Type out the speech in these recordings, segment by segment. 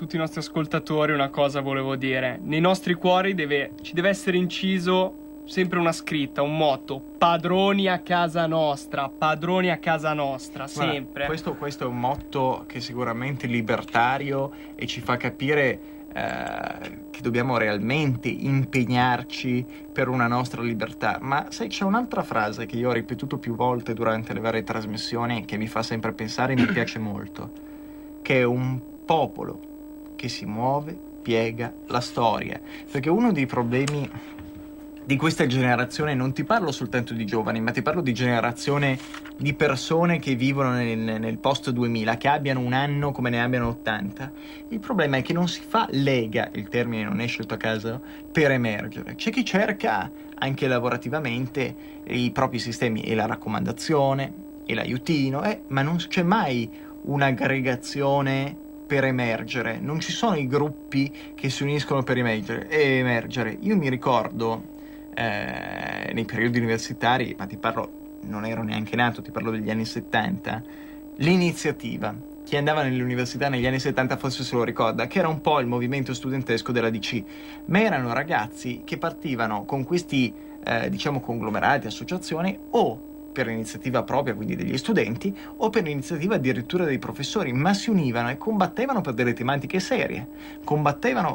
tutti i nostri ascoltatori una cosa volevo dire. Nei nostri cuori ci deve essere inciso sempre una scritta, un motto: padroni a casa nostra, sempre. Questo è un motto che è sicuramente libertario e ci fa capire che dobbiamo realmente impegnarci per una nostra libertà. Ma sai, c'è un'altra frase che io ho ripetuto più volte durante le varie trasmissioni che mi fa sempre pensare e mi piace molto, che è: un popolo che si muove piega la storia. Perché uno dei problemi di questa generazione, non ti parlo soltanto di giovani, ma ti parlo di generazione di persone che vivono nel post 2000, che abbiano un anno come ne abbiano 80. Il problema è che non si fa lega, il termine non è scelto a caso, per emergere. C'è chi cerca anche lavorativamente i propri sistemi e la raccomandazione e l'aiutino, ma non c'è mai un'aggregazione per emergere, non ci sono i gruppi che si uniscono per emergere. Io mi ricordo nei periodi universitari, ma ti parlo, non ero neanche nato, ti parlo degli anni 70, l'iniziativa. Chi andava nell'università negli anni 70 forse se lo ricorda, che era un po' il movimento studentesco della DC, ma erano ragazzi che partivano con questi diciamo conglomerati, associazioni, o per iniziativa propria, quindi degli studenti, o per iniziativa addirittura dei professori, ma si univano e combattevano per delle tematiche serie,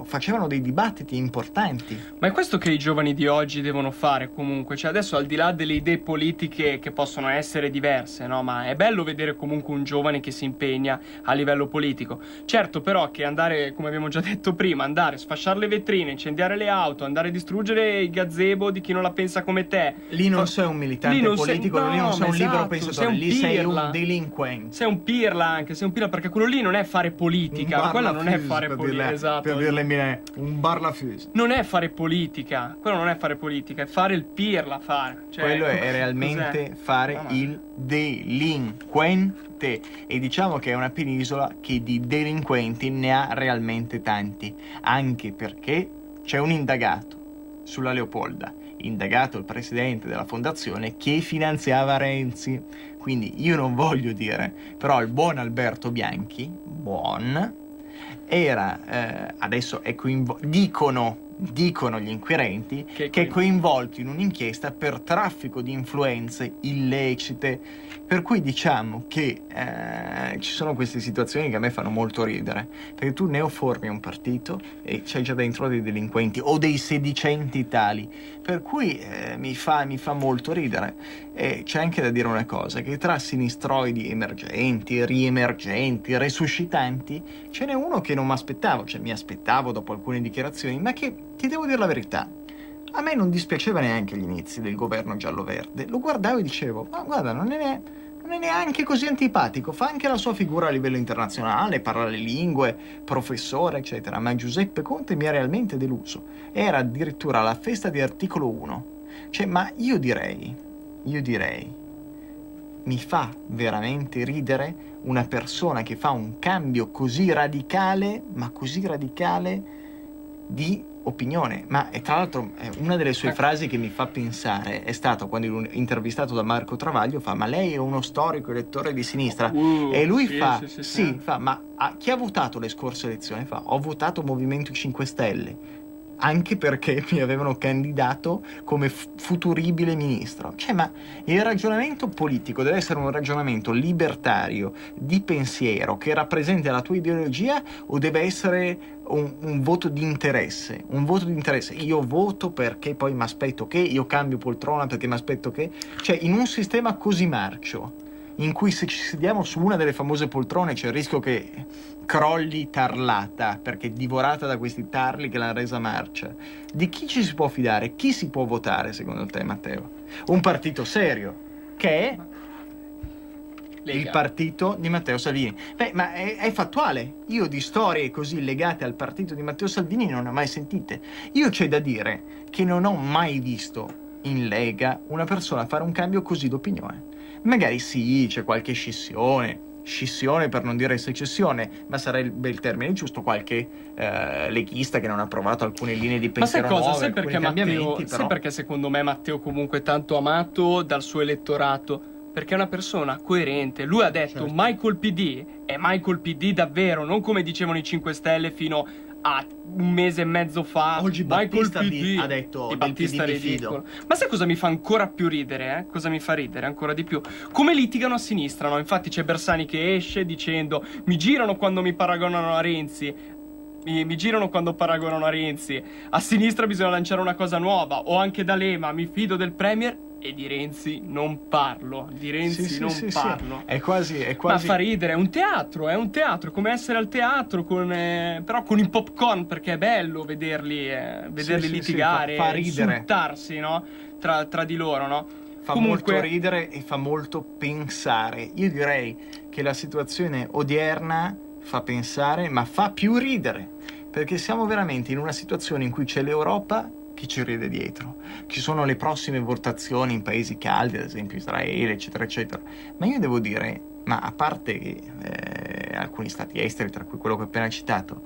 facevano dei dibattiti importanti. Ma è questo che i giovani di oggi devono fare comunque, cioè adesso, al di là delle idee politiche che possono essere diverse, no? Ma è bello vedere comunque un giovane che si impegna a livello politico. Certo però che andare, come abbiamo già detto prima, andare, sfasciare le vetrine, incendiare le auto, andare a distruggere i gazebo di chi non la pensa come te. Lì non sei un militante politico, lì non sei un libero pensatore, lì sei un delinquente. Sei un pirla anche, perché quello lì non è fare politica, quello non è fare politica, esatto. Per dirle mille, un bar la fuse. Non è fare politica, quello non è fare politica, è fare il pirla, cioè, quello è realmente fare il delinquente. E diciamo che è una penisola che di delinquenti ne ha realmente tanti, anche perché c'è un indagato sulla Leopolda, indagato il presidente della fondazione che finanziava Renzi. Quindi io non voglio dire, però il buon Alberto Bianchi, era adesso è dicono gli inquirenti che è coinvolto in un'inchiesta per traffico di influenze illecite, per cui diciamo che ci sono queste situazioni che a me fanno molto ridere, perché tu neoformi un partito e c'hai già dentro dei delinquenti o dei sedicenti tali, per cui mi fa molto ridere. E c'è anche da dire una cosa, che tra sinistroidi emergenti, riemergenti, resuscitanti, ce n'è uno che non mi aspettavo, cioè mi aspettavo dopo alcune dichiarazioni, ma che, ti devo dire la verità, a me non dispiaceva neanche agli inizi del governo giallo-verde. Lo guardavo e dicevo, ma guarda, non è neanche così antipatico, fa anche la sua figura a livello internazionale, parla le lingue, professore, eccetera. Ma Giuseppe Conte mi ha realmente deluso. Era addirittura alla festa di Articolo 1. Cioè, ma io direi, mi fa veramente ridere una persona che fa un cambio così radicale, di opinione. Ma tra l'altro una delle sue frasi che mi fa pensare è stato quando intervistato da Marco Travaglio, ma lei è uno storico elettore di sinistra, e lui sì, ma chi ha votato le scorse elezioni? Ho votato Movimento 5 Stelle, anche perché mi avevano candidato come futuribile ministro. Cioè, ma il ragionamento politico deve essere un ragionamento libertario, di pensiero, che rappresenta la tua ideologia, o deve essere un voto di interesse? Un voto di interesse, io voto perché poi mi aspetto che, io cambio poltrona perché mi aspetto che, cioè in un sistema così marcio, in cui se ci sediamo su una delle famose poltrone c'è il rischio che crolli tarlata, perché è divorata da questi tarli che l'hanno resa marcia. Di chi ci si può fidare? Chi si può votare secondo te, Matteo? Un partito serio, che è Lega. Il partito di Matteo Salvini. Ma è fattuale. Io di storie così legate al partito di Matteo Salvini non ne ho mai sentite. Io c'è da dire che non ho mai visto in Lega una persona fare un cambio così d'opinione. Magari sì, c'è qualche scissione per non dire secessione, ma sarebbe il termine giusto, qualche leghista che non ha approvato alcune linee di pensiero nuove, sai perché Matteo, sai perché secondo me Matteo comunque è tanto amato dal suo elettorato? perché è una persona coerente. Lui ha detto Certo. Michael PD è Michael PD davvero, non come dicevano i 5 Stelle fino a un mese e mezzo fa. Oggi Michael Battista PD. ha detto Di del Battista PD mi ridicolo. fido. Ma sai cosa mi fa ancora più ridere? Cosa mi fa ridere ancora di più? Come litigano a sinistra, no? Infatti c'è Bersani che esce dicendo mi girano quando mi paragonano a Renzi. Mi girano quando paragonano a Renzi. A sinistra bisogna lanciare una cosa nuova. O anche D'Alema, mi fido del Premier. E di Renzi non parlo. Di Renzi Sì, non sì, parlo. È quasi. Ma fa ridere, è un teatro, è come essere al teatro, però con il popcorn, perché è bello vederli Sì, litigare, fa ridere. insultarsi, no? Tra di loro, no? Fa Comunque, molto ridere e fa molto pensare. Io direi che la situazione odierna fa pensare, ma fa più ridere, perché siamo veramente in una situazione in cui c'è l'Europa che ci ride dietro. Ci sono le prossime votazioni in paesi caldi, ad esempio Israele, eccetera, eccetera. Ma io devo dire, ma a parte alcuni stati esteri, tra cui quello che ho appena citato,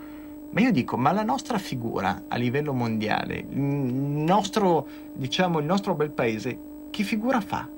ma io dico, ma la nostra figura a livello mondiale, il nostro bel paese, che figura fa?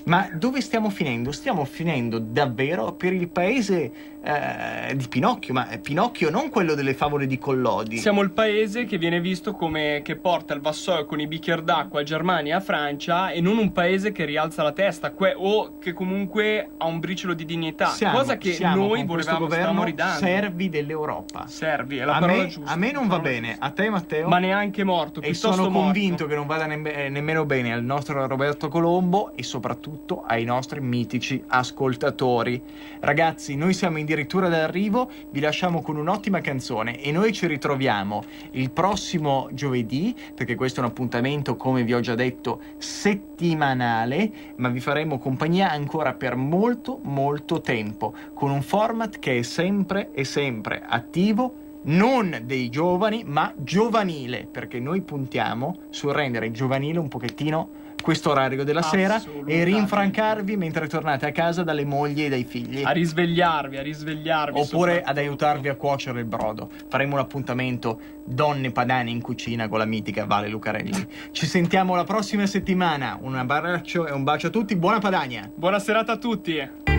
Ma dove stiamo finendo? Stiamo finendo davvero per il paese di Pinocchio, ma Pinocchio non quello delle favole di Collodi. siamo il paese che viene visto come che porta il vassoio con i bicchieri d'acqua a Germania e a Francia, e non un paese che rialza la testa o che comunque ha un briciolo di dignità, cosa che siamo noi con questo volevamo, governo stavamo ridando. servi dell'Europa. Servi, è la A parola me, giusta. a me non la va parola bene, giusta. a te Matteo? Ma neanche morto, E piuttosto sono morto. convinto che non vada nemmeno bene al nostro Roberto Colombo e soprattutto ai nostri mitici ascoltatori. Ragazzi, noi siamo addirittura d'arrivo, vi lasciamo con un'ottima canzone e noi ci ritroviamo il prossimo giovedì, perché questo è un appuntamento, come vi ho già detto, settimanale, ma vi faremo compagnia ancora per molto molto tempo, con un format che è sempre e sempre attivo, non dei giovani, ma giovanile, perché noi puntiamo sul rendere giovanile un pochettino questo orario della sera e Assolutamente. rinfrancarvi mentre tornate a casa dalle mogli e dai figli. A risvegliarvi. Oppure ad soprattutto. aiutarvi a cuocere il brodo. Faremo un appuntamento donne padane in cucina con la mitica Vale Lucarelli. Ci sentiamo la prossima settimana. Un abbraccio e un bacio a tutti. Buona Padania! Buona serata a tutti.